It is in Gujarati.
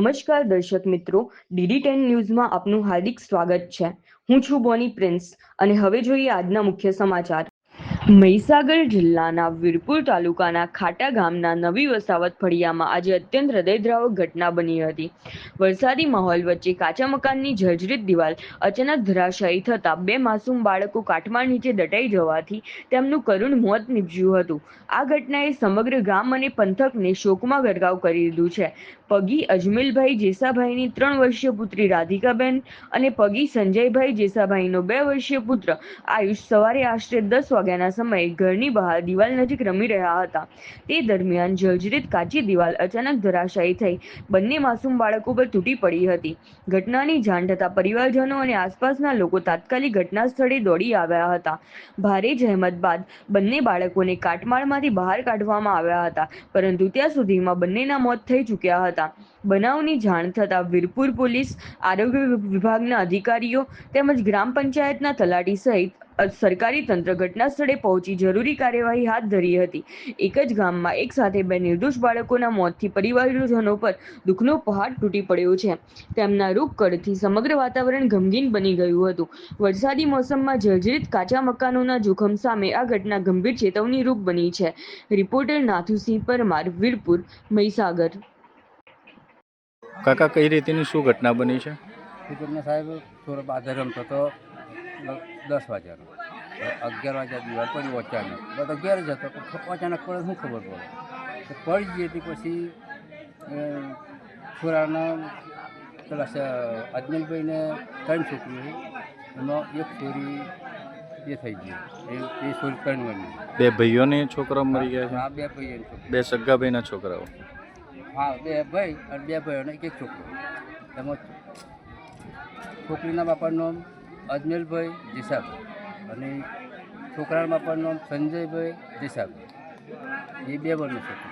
નમસ્કાર દર્શક મિત્રો, DD10 ન્યૂઝમાં આપનું હાર્દિક સ્વાગત છે। હું છું બોની પ્રિન્સ અને હવે જોઈએ આજના મુખ્ય સમાચાર। મહીસાગર જિલ્લાના વીરપુર તાલુકાના ખાટા ગામના નવી વસાવત ફળિયામાં આજે અત્યંત હૃદયદ્રાવક ઘટના બની હતી। વરસાદી માહોલ વચ્ચે કાચા મકાનની જર્જરિત દિવાલ અચાનક ધરાશાયી થતા બે માસૂમ બાળકો કાટમાળ નીચે દટાઈ જવાથી તેમનું કરુણ મોત નીપજ્યું હતું। આ ઘટનાએ સમગ્ર ગામ અને પંથકને શોકમાં ગરકાવ કરી દીધું છે। પગી અજમેલભાઈ જેસાભાઈની 3 વર્ષીય પુત્રી રાધિકાબેન અને પગી સંજયભાઈ જેસાભાઈનો 2 વર્ષીય પુત્ર આયુષ સવારે આશરે 10 વાગ્યાના સમયે ઘરની બહાર દિવાલ નજીક રમી રહ્યા હતા। તે દરમિયાન જર્જરિત કાચી દિવાલ અચાનક ધરાશાયી થઈ બંને માસૂમ બાળકો પર તૂટી પડી હતી। ઘટનાની જાણ થતાં પરિવારજનો અને આસપાસના લોકો તાત્કાલિક ઘટના સ્થળે દોડી આવ્યા હતા। ભારે જહેમત બાદ બંને બાળકોને કાટમાળમાંથી બહાર કાઢવામાં આવ્યા હતા, પરંતુ ત્યાં સુધીમાં બંનેના મોત થઈ ચૂક્યા હતા। બનાવની જાણ થતાં વીરપુર પોલીસ, આરોગ્ય વિભાગના અધિકારીઓ તેમજ ગ્રામ પંચાયતના તલાટી સહિત સરકારી તંત્ર ઘટના સ્થળે પહોંચી જરૂરી કાર્યવાહી હાથ ધરી હતી। એક જ ગામમાં એક સાથે બે નિર્દોષ બાળકોના મોતથી પરિવારજનો પર દુઃખનો પહાડ તૂટી પડ્યો છે। તેમના રૂપ કળથી સમગ્ર વાતાવરણ ગમગીન બની ગયું હતું। વરસાદી મોસમમાં જર્જરિત કાચા મકાનોના જોખમ સામે આ ઘટના ગંભીર ચેતવણી રૂપ બની છે। રિપોર્ટર નાથુસિંહ પરમાર, વીરપુર, મહીસાગર। કાકા, કઈ રીતની શું ઘટના બની છે? ક્રિકેટનો સાહેબ થોડો બાધર રમતો તો 10 વાગ્યાનો 11 વાગ્યા દિવાલ પડી અચાનક, બધો ઘેર જ હતો, અચાનક પડે શું ખબર પડે તો પડી ગઈ હતી। પછી છોરાના પેલા અજમેલભાઈને 3 છોકરીઓ, એમાં એક છોરી એ થઈ ગઈ, એ છોરી 3 વર્ષની। 2 ભાઈઓને છોકરાઓ મરી ગયા છે? હા, 2 ભાઈઓને છોકરા, 2 સગા ભાઈના છોકરાઓ? હા, 2 ભાઈ અને 2 ભાઈઓને એક છોકરો। એમાં છોકરીના બાપાનું નામ અજમેલભાઈ જેસાભાઈ અને છોકરાના બાપાનું નામ સંજયભાઈ જેસાભાઈ, એ 2 વર્ષનો છોકરો।